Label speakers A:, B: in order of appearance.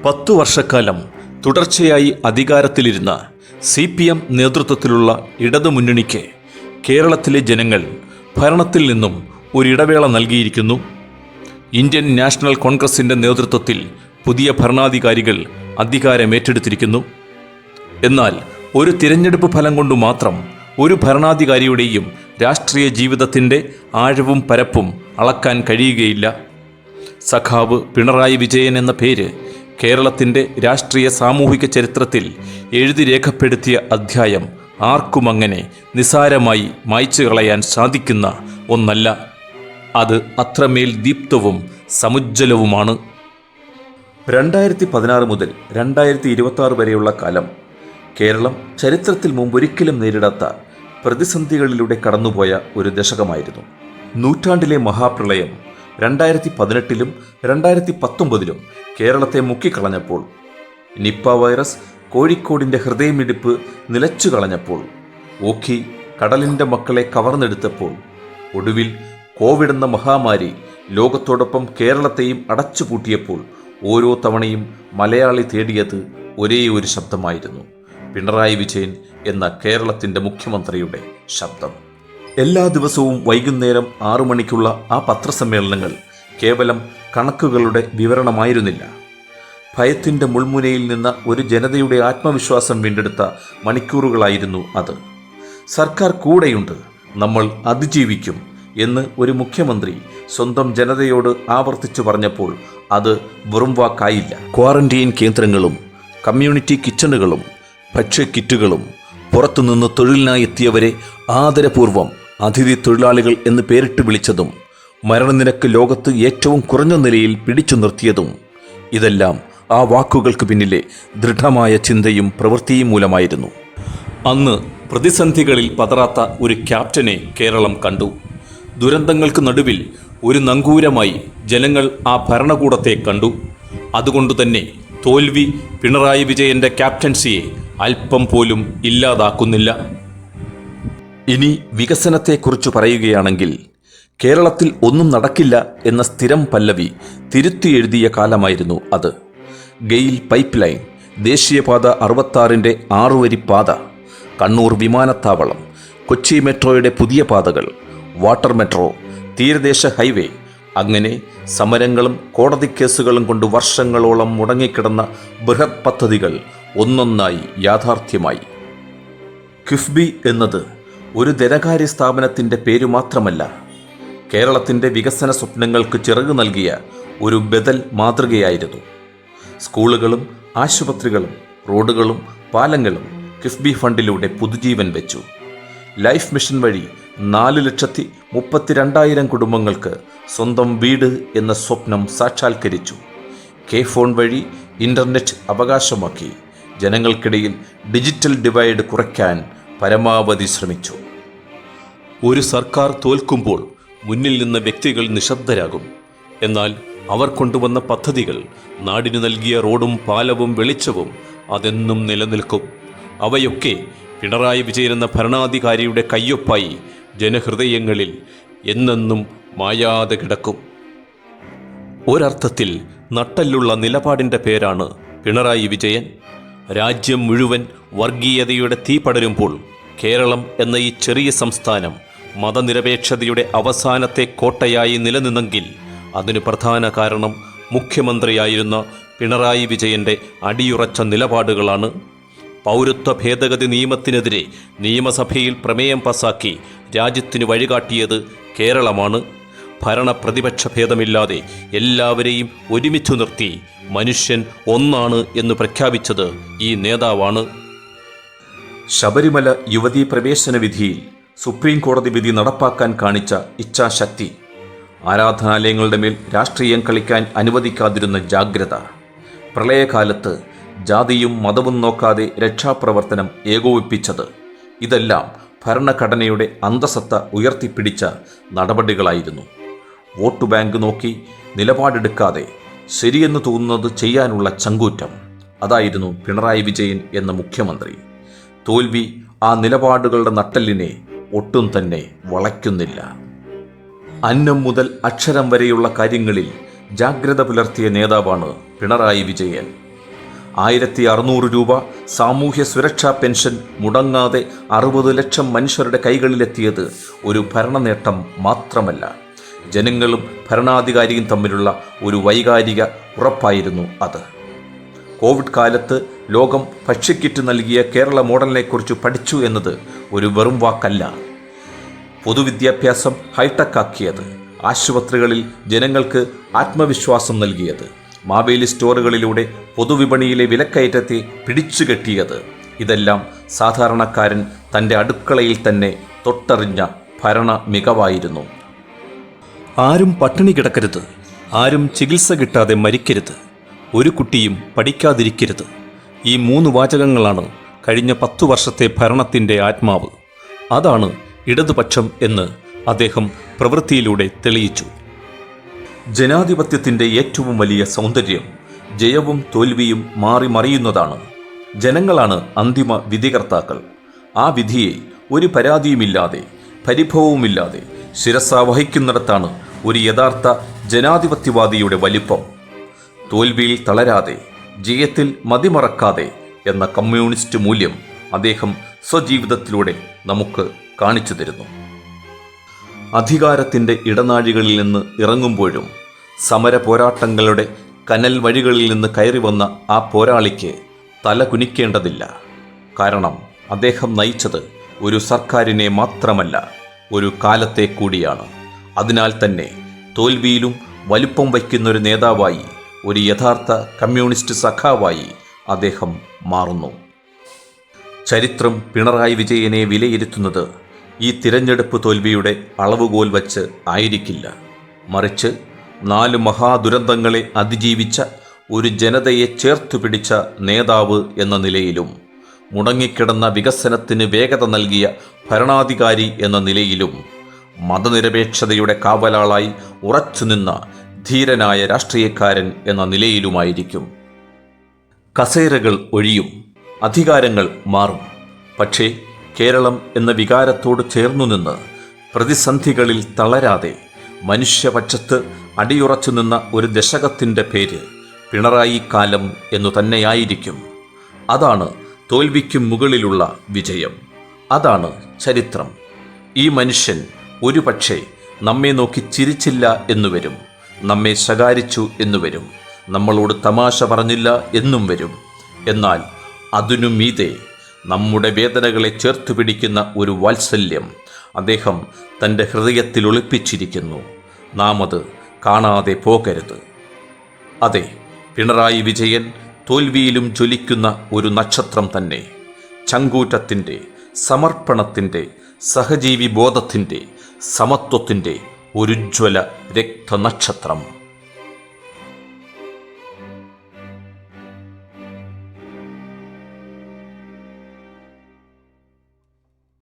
A: 10 വർഷക്കാലം തുടർച്ചയായി അധികാരത്തിലിരുന്ന CPM നേതൃത്വത്തിലുള്ള ഇടതുമുന്നണിക്ക് കേരളത്തിലെ ജനങ്ങൾ ഭരണത്തിൽ നിന്നും ഒരിടവേള നൽകിയിരിക്കുന്നു. ഇന്ത്യൻ നാഷണൽ കോൺഗ്രസിൻ്റെ നേതൃത്വത്തിൽ പുതിയ ഭരണാധികാരികൾ അധികാരമേറ്റെടുത്തിരിക്കുന്നു. എന്നാൽ ഒരു തിരഞ്ഞെടുപ്പ് ഫലം കൊണ്ട് മാത്രം ഒരു ഭരണാധികാരിയുടെയും രാഷ്ട്രീയ ജീവിതത്തിൻ്റെ ആഴവും പരപ്പും അളക്കാൻ കഴിയുകയില്ല. സഖാവ് പിണറായി വിജയൻ എന്ന പേര് കേരളത്തിൻ്റെ രാഷ്ട്രീയ സാമൂഹിക ചരിത്രത്തിൽ എഴുതി രേഖപ്പെടുത്തിയ അധ്യായം ആർക്കും അങ്ങനെ നിസാരമായി മായ്ച്ചു കളയാൻ സാധിക്കുന്ന ഒന്നല്ല. അത് അത്രമേൽ ദീപ്തവും സമുജ്വലവുമാണ്. 2016 മുതൽ 2026 വരെയുള്ള കാലം കേരളം ചരിത്രത്തിൽ മുമ്പൊരിക്കലും നേരിടാത്ത പ്രതിസന്ധികളിലൂടെ കടന്നുപോയ ഒരു ദശകമായിരുന്നു. നൂറ്റാണ്ടിലെ മഹാപ്രളയം 2018-ലും 2019-ലും കേരളത്തെ മുക്കിക്കളഞ്ഞപ്പോൾ, നിപ്പ വൈറസ് കോഴിക്കോടിൻ്റെ ഹൃദയമിടിപ്പ് നിലച്ചു കളഞ്ഞപ്പോൾ, ഓഖി കടലിൻ്റെ മക്കളെ കവർന്നെടുത്തപ്പോൾ, ഒടുവിൽ കോവിഡ് എന്ന മഹാമാരി ലോകത്തോടൊപ്പം കേരളത്തെയും അടച്ചുപൂട്ടിയപ്പോൾ ഓരോ തവണയും മലയാളി തേടിയത് ഒരേ ഒരു ശബ്ദമായിരുന്നു: പിണറായി വിജയൻ എന്ന കേരളത്തിൻ്റെ മുഖ്യമന്ത്രിയുടെ ശബ്ദം. എല്ലാ ദിവസവും വൈകുന്നേരം 6 മണിക്കുള്ള ആ പത്രസമ്മേളനങ്ങൾ കേവലം കണക്കുകളുടെ വിവരണമായിരുന്നില്ല. ഭയത്തിൻ്റെ മുൾമുനയിൽ നിന്ന ഒരു ജനതയുടെ ആത്മവിശ്വാസം വീണ്ടെടുത്ത മണിക്കൂറുകളായിരുന്നു അത്. സർക്കാർ കൂടെയുണ്ട്, നമ്മൾ അതിജീവിക്കും എന്ന് ഒരു മുഖ്യമന്ത്രി സ്വന്തം ജനതയോട് ആവർത്തിച്ചു പറഞ്ഞപ്പോൾ അത് വെറും വാക്കായില്ല. ക്വാറന്റൈൻ കേന്ദ്രങ്ങളും കമ്മ്യൂണിറ്റി കിച്ചണുകളും ഭക്ഷ്യക്കിറ്റുകളും പുറത്തുനിന്ന് തൊഴിലിനായി എത്തിയവരെ ആദരപൂർവ്വം അതിഥി തൊഴിലാളികൾ എന്ന് പേരിട്ട് വിളിച്ചതും മരണനിരക്ക് ലോകത്ത് ഏറ്റവും കുറഞ്ഞ നിലയിൽ പിടിച്ചു നിർത്തിയതും ഇതെല്ലാം ആ വാക്കുകൾക്ക് പിന്നിലെ ദൃഢമായ ചിന്തയും പ്രവൃത്തിയും മൂലമായിരുന്നു. അന്ന് പ്രതിസന്ധികളിൽ പതറാത്ത ഒരു ക്യാപ്റ്റനെ കേരളം കണ്ടു. ദുരന്തങ്ങൾക്ക് നടുവിൽ ഒരു നങ്കൂരമായി ജനങ്ങൾ ആ ഭരണകൂടത്തെ കണ്ടു. അതുകൊണ്ടുതന്നെ തോൽവി പിണറായി വിജയൻ്റെ ക്യാപ്റ്റൻസിയെ അല്പം പോലും ഇല്ലാതാക്കുന്നില്ല. ഇനി വികസനത്തെക്കുറിച്ച് പറയുകയാണെങ്കിൽ കേരളത്തിൽ ഒന്നും നടക്കില്ല എന്ന സ്ഥിരം പല്ലവി തിരുത്തി എഴുതിയ കാലമായിരുന്നു അത്. ഗെയിൽ പൈപ്പ് ലൈൻ, ദേശീയപാത 66-ൻ്റെ 6-വരി പാത, കണ്ണൂർ വിമാനത്താവളം, കൊച്ചി മെട്രോയുടെ പുതിയ പാതകൾ, വാട്ടർ മെട്രോ, തീരദേശ ഹൈവേ, അങ്ങനെ സമരങ്ങളും കോടതി കേസുകളും കൊണ്ട് വർഷങ്ങളോളം മുടങ്ങിക്കിടന്ന ബൃഹത് പദ്ധതികൾ ഒന്നൊന്നായി യാഥാർത്ഥ്യമായി. കിഫ്ബി എന്നത് ഒരു ധനകാര്യ സ്ഥാപനത്തിൻ്റെ പേരു മാത്രമല്ല, കേരളത്തിൻ്റെ വികസന സ്വപ്നങ്ങൾക്ക് ചിറക് നൽകിയ ഒരു ബദൽ മാതൃകയായിരുന്നു. സ്കൂളുകളും ആശുപത്രികളും റോഡുകളും പാലങ്ങളും കിഫ്ബി ഫണ്ടിലൂടെ പുതുജീവൻ വെച്ചു. ലൈഫ് മിഷൻ വഴി 4,32,000 കുടുംബങ്ങൾക്ക് സ്വന്തം വീട് എന്ന സ്വപ്നം സാക്ഷാത്കരിച്ചു. കെ ഫോൺ വഴി ഇൻ്റർനെറ്റ് അവകാശമാക്കി ജനങ്ങൾക്കിടയിൽ ഡിജിറ്റൽ ഡിവൈഡ് കുറയ്ക്കാൻ പരമാവധി ശ്രമിച്ചു. ഒരു സർക്കാർ തോൽക്കുമ്പോൾ മുന്നിൽ നിന്ന് വ്യക്തികൾ നിശബ്ദരാകും. എന്നാൽ അവർ കൊണ്ടുവന്ന പദ്ധതികൾ, നാടിനു നൽകിയ റോഡും പാലവും വെളിച്ചവും അതെന്നും നിലനിൽക്കും. അവയൊക്കെ പിണറായി വിജയൻ എന്ന ഭരണാധികാരിയുടെ കയ്യൊപ്പായി ജനഹൃദയങ്ങളിൽ എന്നെന്നും മായാതെ കിടക്കും. ഒരർത്ഥത്തിൽ നട്ടെല്ലുള്ള നിലപാടിൻ്റെ പേരാണ് പിണറായി വിജയൻ. രാജ്യം മുഴുവൻ വർഗീയതയുടെ തീ പടരുമ്പോൾ കേരളം എന്ന ഈ ചെറിയ സംസ്ഥാനം മതനിരപേക്ഷതയുടെ അവസാനത്തെ കോട്ടയായി നിലനിന്നെങ്കിൽ അതിന് പ്രധാന കാരണം മുഖ്യമന്ത്രിയായിരുന്ന പിണറായി വിജയൻ്റെ അടിയുറച്ച നിലപാടുകളാണ്. പൗരത്വ ഭേദഗതി നിയമത്തിനെതിരെ നിയമസഭയിൽ പ്രമേയം പാസാക്കി രാജ്യത്തിന് വഴികാട്ടിയത് കേരളമാണ്. ഭരണപ്രതിപക്ഷ ഭേദമില്ലാതെ എല്ലാവരെയും ഒരുമിച്ചു നിർത്തി മനുഷ്യൻ ഒന്നാണ് എന്ന് പ്രഖ്യാപിച്ചത് ഈ നേതാവാണ്. ശബരിമല യുവതീ പ്രവേശന വിധിയിൽ സുപ്രീം കോടതി വിധി നടപ്പാക്കാൻ കാണിച്ച ഇച്ഛാശക്തി, ആരാധനാലയങ്ങളുടെ മേൽ രാഷ്ട്രീയം കളിക്കാൻ അനുവദിക്കാതിരുന്ന ജാഗ്രത, പ്രളയകാലത്ത് ജാതിയും മതവും നോക്കാതെ രക്ഷാപ്രവർത്തനം ഏകോപിപ്പിച്ചത്, ഇതെല്ലാം ഭരണഘടനയുടെ അന്തസത്ത ഉയർത്തിപ്പിടിച്ച നടപടികളായിരുന്നു. വോട്ട് ബാങ്ക് നോക്കി നിലപാടെടുക്കാതെ ശരിയെന്ന് തോന്നുന്നത് ചെയ്യാനുള്ള ചങ്കൂറ്റം, അതായിരുന്നു പിണറായി വിജയൻ എന്ന മുഖ്യമന്ത്രി. തോൽവി ആ നിലപാടുകളുടെ നട്ടെല്ലിനെ ഒട്ടും തന്നെ വളയ്ക്കുന്നില്ല. അന്നം മുതൽ അക്ഷരം വരെയുള്ള കാര്യങ്ങളിൽ ജാഗ്രത പുലർത്തിയ നേതാവാണ് പിണറായി വിജയൻ. 1600 രൂപ സാമൂഹ്യ സുരക്ഷാ പെൻഷൻ മുടങ്ങാതെ 60 ലക്ഷം മനുഷ്യരുടെ കൈകളിലെത്തിയത് ഒരു ഭരണനേട്ടം മാത്രമല്ല, ജനങ്ങളും ഭരണാധികാരിയും തമ്മിലുള്ള ഒരു വൈകാരിക ഉറപ്പായിരുന്നു അത്. കോവിഡ് കാലത്ത് ലോകം ഭക്ഷ്യക്കിറ്റ് നൽകിയ കേരള മോഡലിനെക്കുറിച്ച് പഠിച്ചു എന്നത് ഒരു വെറും വാക്കല്ല. പൊതുവിദ്യാഭ്യാസം ഹൈടെക് ആക്കിയത്, ആശുപത്രികളിൽ ജനങ്ങൾക്ക് ആത്മവിശ്വാസം നൽകിയത്, മാവേലി സ്റ്റോറുകളിലൂടെ പൊതുവിപണിയിലെ വിലക്കയറ്റത്തെ പിടിച്ചുകെട്ടിയത്, ഇതെല്ലാം സാധാരണക്കാരൻ തൻ്റെ അടുക്കളയിൽ തന്നെ തൊട്ടറിഞ്ഞ ഭരണ മികവായിരുന്നു. ആരും പട്ടിണി കിടക്കരുത്, ആരും ചികിത്സ കിട്ടാതെ മരിക്കരുത്, ഒരു കുട്ടിയും പഠിക്കാതിരിക്കരുത്. ഈ 3 വാചകങ്ങളാണ് കഴിഞ്ഞ 10 വർഷത്തെ ഭരണത്തിൻ്റെ ആത്മാവ്. അതാണ് ഇടതുപക്ഷം എന്ന് അദ്ദേഹം പ്രവൃത്തിയിലൂടെ തെളിയിച്ചു. ജനാധിപത്യത്തിൻ്റെ ഏറ്റവും വലിയ സൗന്ദര്യം ജയവും തോൽവിയും മാറി മറിയുന്നതാണ്. ജനങ്ങളാണ് അന്തിമ വിധികർത്താക്കൾ. ആ വിധിയെ ഒരു പരാതിയുമില്ലാതെ, പരിഭവവുമില്ലാതെ ശിരസാ വഹിക്കുന്നിടത്താണ് ഒരു യഥാർത്ഥ ജനാധിപത്യവാദിയുടെ വലിപ്പം. തോൽവിയിൽ തളരാതെ, ജയത്തിൽ മതിമറക്കാതെ എന്ന കമ്മ്യൂണിസ്റ്റ് മൂല്യം അദ്ദേഹം സ്വജീവിതത്തിലൂടെ നമുക്ക് കാണിച്ചു തരുന്നു. അധികാരത്തിൻ്റെ ഇടനാഴികളിൽ നിന്ന് ഇറങ്ങുമ്പോഴും സമര പോരാട്ടങ്ങളുടെ കനൽ വഴികളിൽ നിന്ന് കയറി വന്ന ആ പോരാളിക്ക് തല കുനിക്കേണ്ടതില്ല. കാരണം അദ്ദേഹം നയിച്ചത് ഒരു സർക്കാരിനെ മാത്രമല്ല, ഒരു കാലത്തെ കൂടിയാണ്. അതിനാൽ തന്നെ തോൽവിയിലും വലുപ്പം വയ്ക്കുന്നൊരു നേതാവായി, ഒരു യഥാർത്ഥ കമ്മ്യൂണിസ്റ്റ് സഖാവായി അദ്ദേഹം മാറുന്നു. ചരിത്രം പിണറായി വിജയനെ വിലയിരുത്തുന്നത് ഈ തിരഞ്ഞെടുപ്പ് തോൽവിയുടെ അളവുകോൽ വച്ച് ആയിരിക്കില്ല. മറിച്ച് 4 മഹാദുരന്തങ്ങളെ അതിജീവിച്ച ഒരു ജനതയെ ചേർത്തു പിടിച്ച നേതാവ് എന്ന നിലയിലും, മുടങ്ങിക്കിടന്ന വികസനത്തിന് വേഗത നൽകിയ ഭരണാധികാരി എന്ന നിലയിലും, മതനിരപേക്ഷതയുടെ കാവലാളായി ഉറച്ചുനിന്ന ധീരനായ രാഷ്ട്രീയക്കാരൻ എന്ന നിലയിലുമായിരിക്കും. കസേരകൾ ഒഴിയും, അധികാരങ്ങൾ മാറും. പക്ഷേ കേരളം എന്ന വികാരത്തോട് ചേർന്നു നിന്ന് പ്രതിസന്ധികളിൽ തളരാതെ മനുഷ്യപക്ഷത്ത് അടിയുറച്ചു നിന്ന ഒരു ദശകത്തിൻ്റെ പേര് പിണറായി കാലം എന്നു തന്നെയായിരിക്കും. അതാണ് തോൽവിക്കും മുകളിലുള്ള വിജയം. അതാണ് ചരിത്രം. ഈ മനുഷ്യൻ ഒരു പക്ഷേ നമ്മെ നോക്കി ചിരിച്ചില്ല എന്നുവരും, നമ്മെ ശകാരിച്ചു എന്നുവരും, നമ്മളോട് തമാശ പറഞ്ഞില്ല എന്നും വരും. എന്നാൽ അതിനു മീതെ നമ്മുടെ വേദനകളെ ചേർത്തു പിടിക്കുന്ന ഒരു വാത്സല്യം അദ്ദേഹം തൻ്റെ ഹൃദയത്തിൽ ഒളിപ്പിച്ചിരിക്കുന്നു. നാം അത് കാണാതെ പോകരുത്. അതെ, പിണറായി വിജയൻ തോൽവിയിലും ജ്വലിക്കുന്ന ഒരു നക്ഷത്രം തന്നെ. ചങ്കൂറ്റത്തിൻ്റെ, സമർപ്പണത്തിൻ്റെ, സഹജീവി ബോധത്തിൻ്റെ, സമത്വത്തിൻ്റെ ഒരുജ്വല രക്തനക്ഷത്രം.